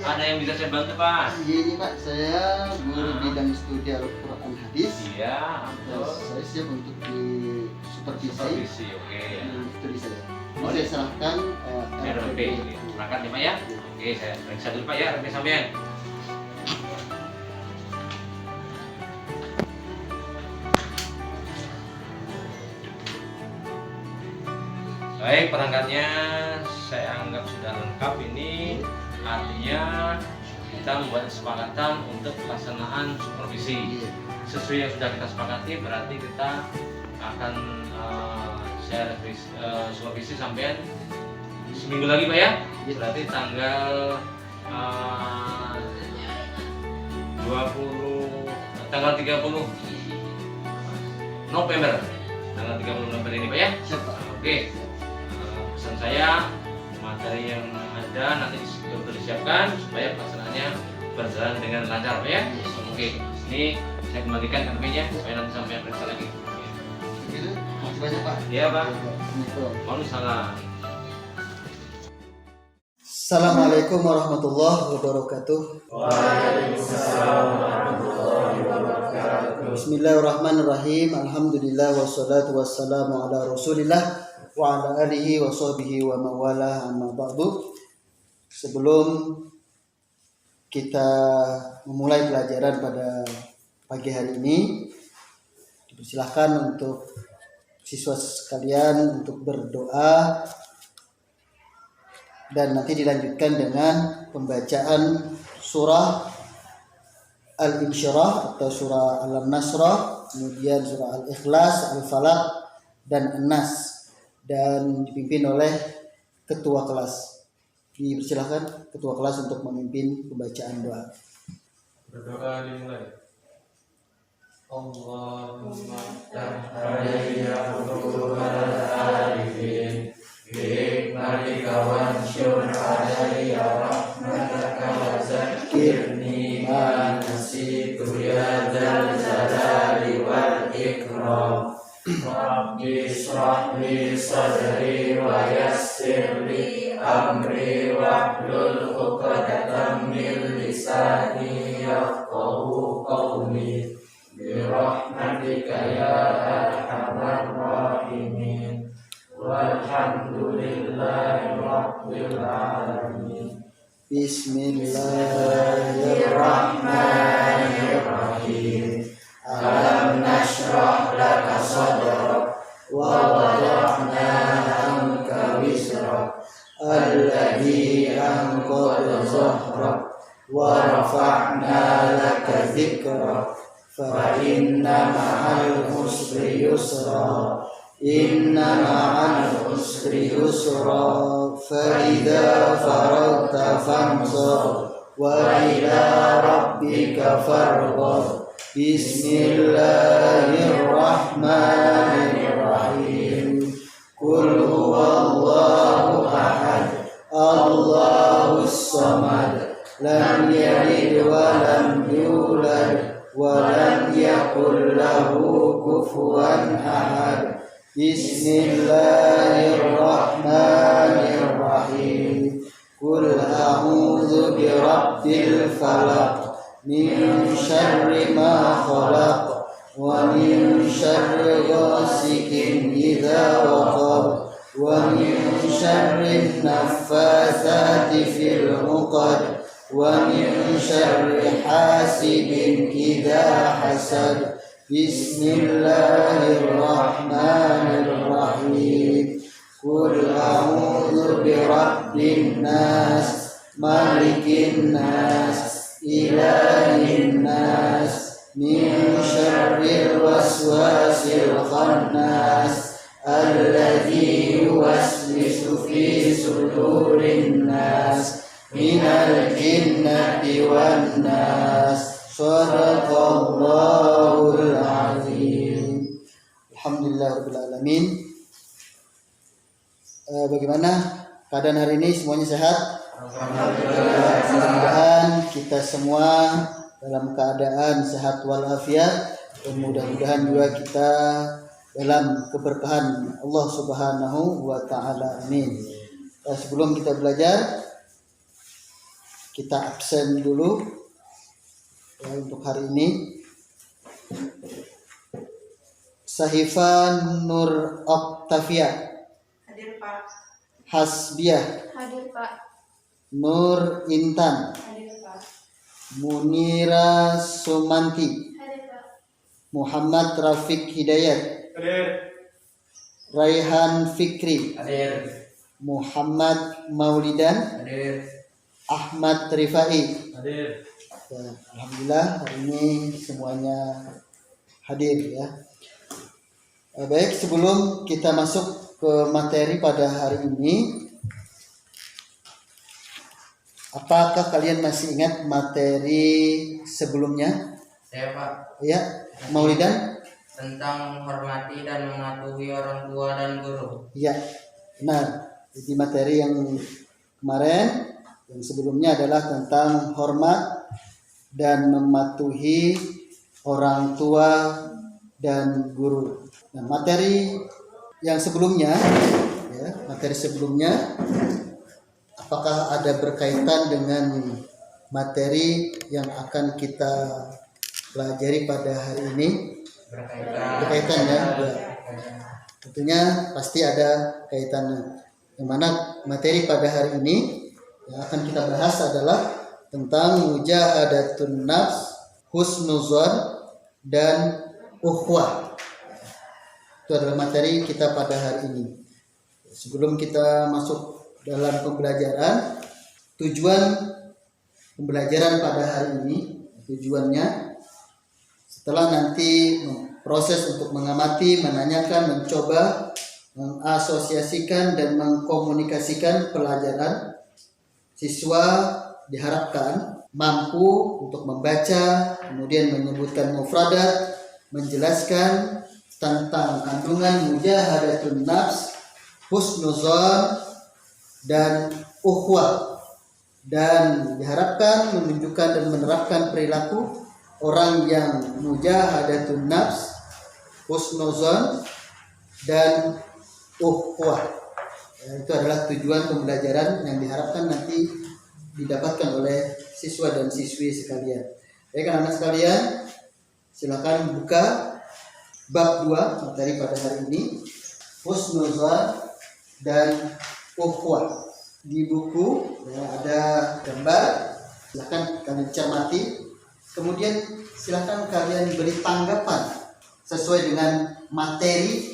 Ada yang bisa saya bantu, Pak? Iya ini Pak, saya guru bidang studi Al-Quran Hadis. Iya, Saya siap untuk di supervisi oke. studi saya. Ini saya serahkan RP. Berangkat ya, Pak ya? Oke, saya periksa dulu Pak ya, RP sampean. Baik, perangkatnya saya anggap sudah lengkap ini. Artinya kita membuat kesepakatan untuk pelaksanaan supervisi. Sesuai yang sudah kita sepakati, berarti kita akan saya supervisi sampai seminggu lagi Pak ya. Berarti tanggal 30 November. Tanggal 30 November ini Pak ya. Siap Pak. Oke. Pesan saya, materi yang ada nanti sudah disiapkan supaya pelaksanaannya berjalan dengan lancar Pak ya. Oke. Ini saya kembalikan RP-nya supaya nanti sampai periksa lagi. Begitu. Makasih banyak Pak. Iya Pak. Waalaikumsalam. Assalamualaikum warahmatullahi wabarakatuh. Waalaikumsalam warahmatullahi wabarakatuh. Bismillahirrahmanirrahim. Alhamdulillah wassalatu wassalamu ala Rasulillah wa ala alihi wa sahbihi wa mawala amma ba'du. Sebelum kita memulai pelajaran pada pagi hari ini, dipersilahkan untuk siswa sekalian untuk berdoa dan nanti dilanjutkan dengan pembacaan surah Al-Insyirah atau surah Al-Nasrah, kemudian surah Al-Ikhlas, Al-Falaq, dan An-Nas, dan dipimpin oleh ketua kelas. Dipersilahkan ketua kelas untuk memimpin pembacaan doa. Berdoa dimulai. Allahumma tahadiyya futuhal arifin bihikmatika wansyur alayya rahmataka wa zakirni ma nasitu ya dzal jalali wal ikram. Rabbi shrah li sadri wa yassir li amri wahlul 'uqdatam min lisani yafqahu qawli birahmatika ya arhamar rahimin walhamdulillahi rabbil alamin. Bismillahirrahmanirrahim. Alam nashrah laka sadrak wa wada'na anka wizrak alladhi anqadha dhahrak wa rafa'na laka dhikrak fa inna ma'al usri yusra inna ma'al usri yusra fa idza faragta fansab wa ila rabbika farghab. Bismillahirrahmanirrahim. Qul huwallahu ahad, Allahus samad, lam yalid wa lam yulad wa lam yakul lahu kufuwan ahad. Bismillahirrahmanirrahim. Qul a'udzu birabbil falaq min syarri ma khalaq wa min syarri ghasikin idza waqab wa min syarri naffatsati fil 'uqad wa min syarri hasidin idza hasad. Bismillahirrahmanirrahim. Qul a'udzu birabbin nas malikin nas ilahin nas min syarril waswasil khannas alladzi yuwaswisu fi sudurin nas minal jinnati wan nas. Shadaqallahul azim. Alhamdulillahirabbil alamin. Bagaimana keadaan hari ini? Semuanya sehat? Mudah-mudahan kita semua dalam keadaan sehat walafiat, dan mudah-mudahan juga kita dalam keberkahan Allah Subhanahu wa taala. Amin. Sebelum kita belajar, kita absen dulu ya, untuk hari ini. Sahifa Nur Octavia. Hadir Pak. Hasbiah. Hadir Pak. Nur Intan. Hadir Pak. Munira Sumanti. Hadir Pak. Muhammad Rafiq Hidayat. Hadir. Raihan Fikri. Hadir. Muhammad Maulidan. Hadir. Ahmad Rifai. Hadir. Ya, alhamdulillah hari ini semuanya hadir ya. Baik, sebelum kita masuk ke materi pada hari ini, apakah kalian masih ingat materi sebelumnya? Saya Pak, Ya, Maulidan? tentang menghormati dan mematuhi orang tua dan guru. Ya, benar. Jadi materi yang kemarin, yang sebelumnya adalah tentang hormat dan mematuhi orang tua dan guru. Nah, materi yang sebelumnya, ya, apakah ada berkaitan dengan materi yang akan kita pelajari pada hari ini? Berkaitan ya. Tentunya pasti ada kaitannya. Yang mana materi pada hari ini yang akan kita bahas adalah tentang mujahadatun nafs, husnuzon, dan ukhwah. Itu adalah materi kita pada hari ini. Sebelum kita masuk dalam pembelajaran, tujuan pembelajaran pada hari ini, tujuannya setelah nanti proses untuk mengamati, menanyakan, mencoba, mengasosiasikan dan mengkomunikasikan pelajaran, siswa diharapkan mampu untuk membaca, kemudian menyebutkan mufradat, menjelaskan tentang kandungan mujahadatun nafs, husnuzon, dan ukhwah, dan diharapkan menunjukkan dan menerapkan perilaku orang yang mujahadatun nafs, husnuzon, dan ukhwah. Ya, itu adalah tujuan pembelajaran yang diharapkan nanti didapatkan oleh siswa dan siswi sekalian. Baik anak-anak sekalian, silakan buka bab 2 materi pada hari ini, husnuzon dan ukhwah. Di buku ya, ada gambar, silakan kalian cermati. Kemudian silakan kalian beri tanggapan sesuai dengan materi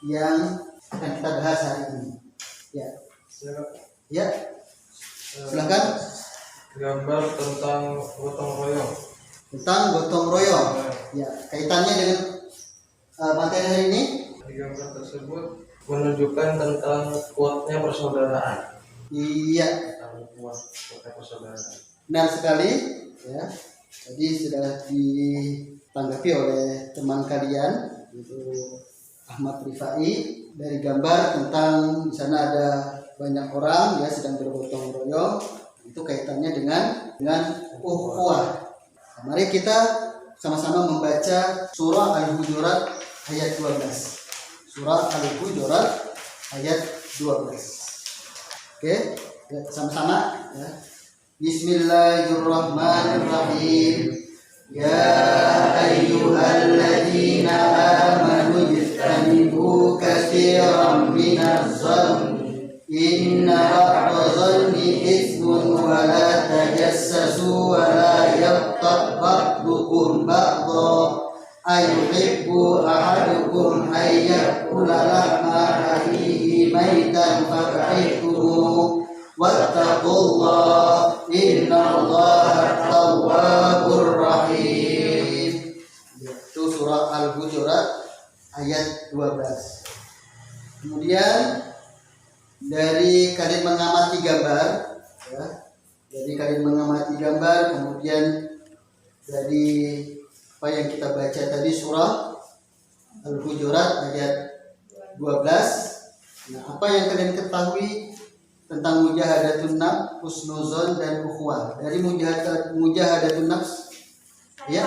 yang akan kita bahas hari ini. Ya, silakan. Gambar tentang gotong royong. Tentang gotong royong. Ya, kaitannya dengan materi hari ini. Di gambar tersebut menunjukkan tentang kuatnya persaudaraan. Iya, Kuatnya persaudaraan. benar sekali. Ya, tadi sudah ditanggapi oleh teman kalian, yaitu Ahmad Rifai, dari gambar tentang di sana ada banyak orang ya sedang bergotong royong. Itu kaitannya dengan ukhuwah. Nah, mari kita sama-sama membaca surah Al-Hujurat ayat 12. Surah Al-Hujurat ayat 12. Oke, ya, sama-sama ya. Bismillahirrahmanirrahim. Ya ayyuhalladzina amanu ijtanibu katsiran minadh-dhanni inna ba'dadh-dhanni itsmun wa la tajassasu wa la yaghtab ba'dukum ba'dha ayuhibbu ahadukum ayyakula lahma akhihi maitan fakarihtumuh wattaqullah innallaha tawwabur rahim. Itu surah Al-Hujurat ayat 12. Kemudian dari kalian mengamati gambar ya, kemudian dari apa yang kita baca tadi surah Al-Hujurat ayat 12. Nah, apa yang kalian ketahui tentang mujahadatun nafs, husnuzon, dan ukhwah? Dari mujahadatun nafs, ya,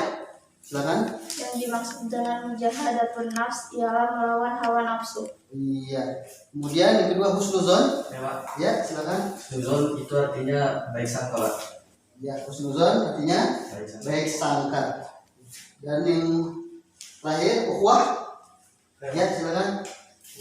silakan. Yang dimaksud dengan mujahadatun nafs ialah melawan hawa nafsu. Iya. Kemudian yang kedua husnuzon, Ya Pak, ya, silakan. husnuzon itu artinya baik sangka Pak. Ya, husnuzon artinya baik sangka. Dan yang terakhir ukhuwah. Ya, silakan.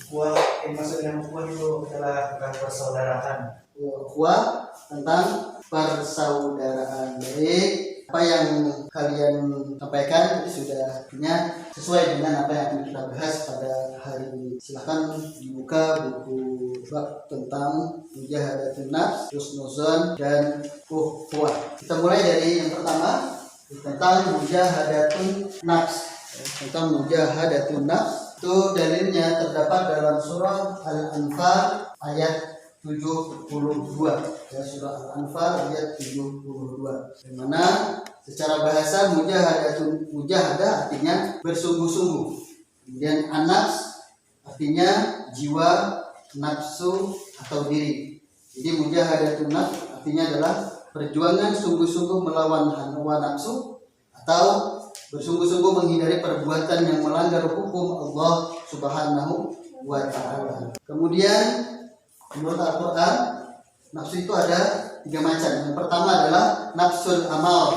Ukhuwah, yang maksud dengan ukhuwah itu adalah tentang persaudaraan. Ukhuwah tentang persaudaraan. Baik, apa yang kalian sampaikan itu sudah artinya sesuai dengan apa yang akan kita bahas pada hari ini. Silakan dibuka buku bab tentang mujahadatun nafs, husnuzon, dan ukhuwah. Kita mulai dari yang pertama tentang mujahadatun nafs. Tentang mujahadatun nafs itu dalilnya terdapat dalam surah Al-Anfal ayat 72. Ya, surah Al-Anfal ayat 72. Di mana secara bahasa mujahadah artinya bersungguh-sungguh. Kemudian an-nafs artinya jiwa, nafsu atau diri. Jadi mujahadatun nafs artinya adalah perjuangan sungguh-sungguh melawan hawa nafsu atau bersungguh-sungguh menghindari perbuatan yang melanggar hukum Allah Subhanahu wa Ta'ala. Kemudian menurut Al-Quran, nafsu itu ada 3 macam. Yang pertama adalah nafsul amal,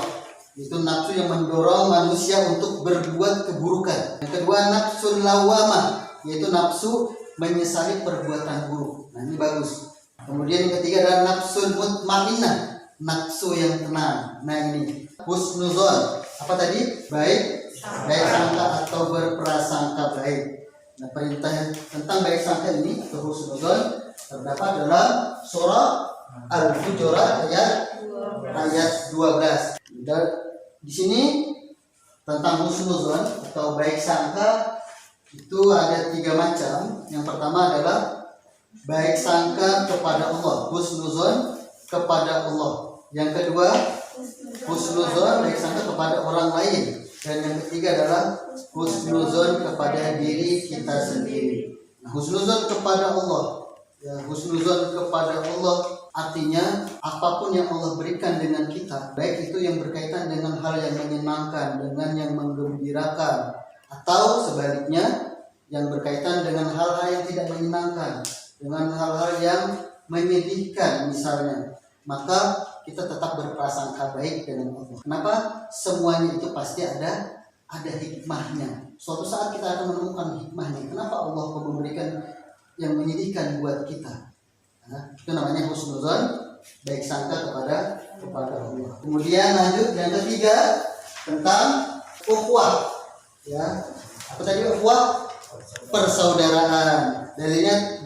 itu nafsu yang mendorong manusia untuk berbuat keburukan. Yang kedua nafsul lawamah, yaitu nafsu menyesali perbuatan buruk. Nah, ini bagus. Kemudian yang ketiga adalah nafsul mutmainnah, nafsu yang tenang. Nah, ini husnuzon. Apa tadi? Baik sangka atau berprasangka baik. Nah, perintah tentang baik sangka ini atau husnuzon terdapat dalam surah Al-Hujurat ayat 12. Dan di sini tentang husnuzon atau baik sangka itu ada 3 macam. Yang pertama adalah baik sangka kepada Allah, husnuzon kepada Allah. Yang kedua husnuzon baik sangka kepada orang lain. Dan yang ketiga adalah husnuzon kepada diri kita sendiri. Nah, husnuzon kepada Allah. Ya, husnuzon kepada Allah artinya apapun yang Allah berikan dengan kita, baik itu yang berkaitan dengan hal yang menyenangkan, dengan yang menggembirakan, atau sebaliknya yang berkaitan dengan hal-hal yang tidak menyenangkan, dengan hal-hal yang menyedihkan misalnya, maka kita tetap berprasangka baik dengan Allah. Kenapa? Semuanya itu pasti ada hikmahnya. Suatu saat kita akan menemukan hikmahnya. Kenapa Allah memberikan yang menyedihkan buat kita? Nah, itu namanya husnuzon, baik sangka kepada Allah. Kemudian lanjut yang ketiga tentang ukhuwah. Ya, apa tadi ukhuwah? Persaudaraan. Dalilnya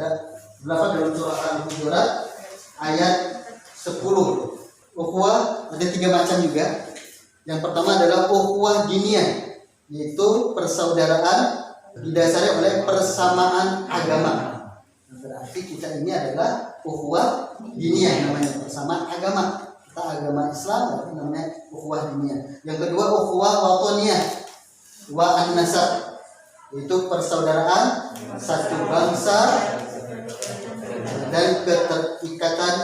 terdapat dalam surah Al-Hujurat ayat 10. Ukhuwah ada 3 macam juga. Yang pertama adalah ukhuwah diniyah, yaitu persaudaraan didasari oleh persamaan agama. Berarti kita ini adalah ukhuwah diniyah, namanya persamaan agama. Kita agama Islam, berarti namanya ukhuwah diniyah. Yang kedua ukhuwah watoniyah wa an-nasab, yaitu persaudaraan satu bangsa dan keterikatan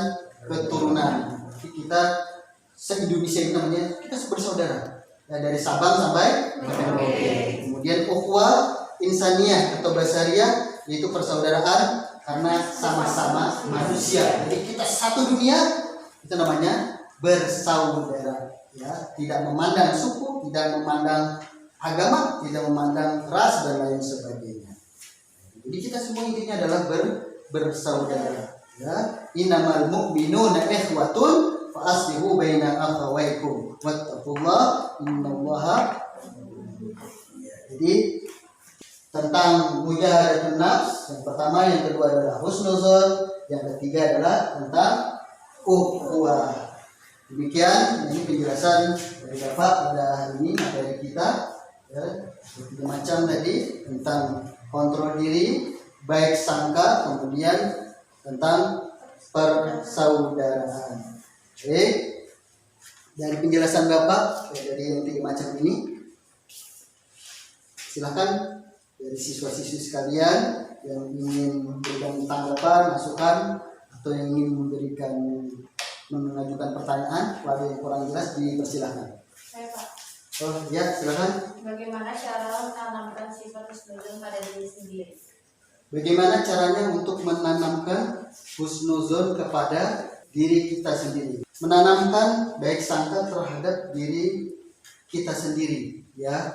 keturunan. Kita se-Indonesia ini namanya kita bersaudara. Ya, dari Sabang sampai Merauke. Kemudian ukhuwah insaniyah atau basariyah, yaitu persaudaraan karena sama-sama manusia. Jadi kita satu dunia, itu namanya bersaudara. Ya, tidak memandang suku, tidak memandang agama, tidak memandang ras dan lain sebagainya. Jadi kita semua intinya adalah bersaudara. Ya, innamal mu'minuna ikhwatun fa aslihu baina akhawaykum wattaqullaha innallaha. Jadi tentang mujahadatun nafs, yang pertama, yang kedua adalah husnuzon, yang ketiga adalah tentang ukhuwah. Demikian ini penjelasan dari Bapak pada hari ini materi kita. Ya, 3 macam tadi tentang kontrol diri, baik sangka, kemudian tentang persaudaraan. Oke, dari penjelasan Bapak dari yang 3 macam ini, silakan dari siswa-siswi sekalian yang ingin memberikan tanggapan, masukan, atau yang ingin mengajukan pertanyaan kepada yang kurang jelas dipersilahkan. Saya Pak, Oh ya, silakan. bagaimana cara menanamkan sifat husnuzon pada diri sendiri? Bagaimana caranya untuk menanamkan husnuzon kepada diri kita sendiri. Menanamkan baik sangka terhadap diri kita sendiri, ya.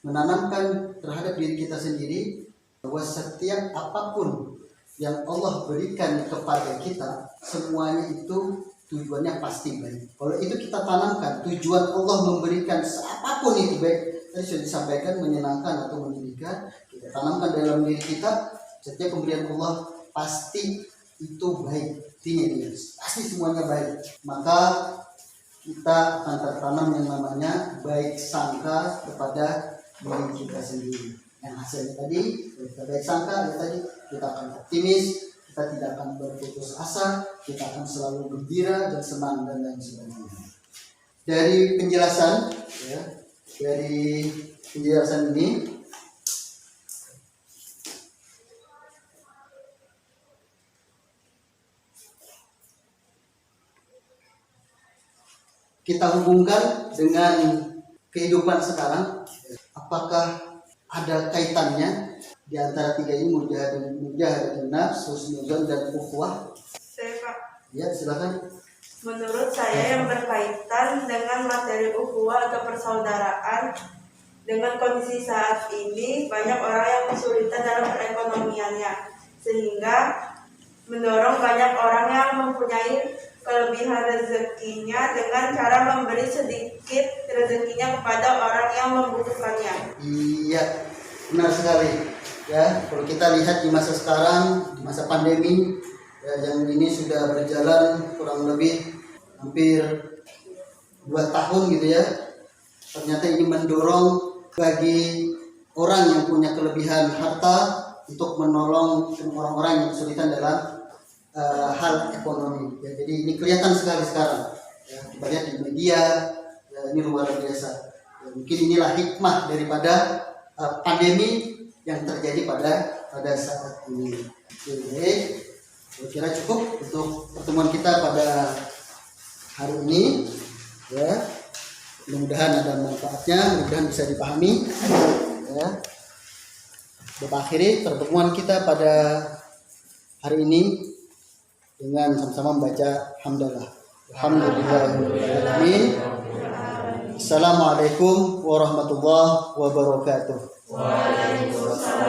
Menanamkan terhadap diri kita sendiri bahwa setiap apapun yang Allah berikan kepada kita, semuanya itu tujuannya pasti baik. Kalau itu kita tanamkan, tujuan Allah memberikan apapun itu baik, tadi sudah disampaikan, menyenangkan atau menyedihkan, kita tanamkan dalam diri kita, setiap pemberian Allah pasti itu baik. Artinya pasti semuanya baik. Maka kita akan tertanam yang namanya baik sangka kepada diri kita sendiri. Yang hasilnya tadi, kita baik sangka, ya tadi kita akan optimis, kita tidak akan berputus asa, kita akan selalu gembira dan senang dan lain sebagainya. Dari penjelasan, ya, dari penjelasan ini, kita hubungkan dengan kehidupan sekarang. Apakah ada kaitannya di antara tiga ini, mujahadatun nafs, husnuzon dan ukhuwah? Saya Pak, Ya, silakan. menurut saya yang berkaitan dengan materi ukhuwah atau persaudaraan, dengan kondisi saat ini banyak orang yang kesulitan dalam perekonomiannya, sehingga mendorong banyak orang yang mempunyai kelebihan rezekinya dengan cara memberi sedikit rezekinya kepada orang yang membutuhkannya. Iya, benar sekali. Ya, kalau kita lihat di masa sekarang, di masa pandemi, ya, yang ini sudah berjalan kurang lebih hampir 2 tahun gitu ya. Ternyata ini mendorong bagi orang yang punya kelebihan harta untuk menolong orang-orang yang kesulitan dalam hal ekonomi. Ya, jadi ini kelihatan sekali sekarang. Ya, kita lihat di media, ya, ini luar biasa. Ya, mungkin inilah hikmah daripada pandemi yang terjadi pada saat ini. Oke, saya kira cukup untuk pertemuan kita pada hari ini. Ya, mudah-mudahan ada manfaatnya, mudah-mudahan bisa dipahami. Ya, kita akhiri pertemuan kita pada hari ini dengan sama-sama membaca hamdalah. Alhamdulillahirobbilalamin. Assalamualaikum warahmatullahi wabarakatuh. Waalaikumsalam.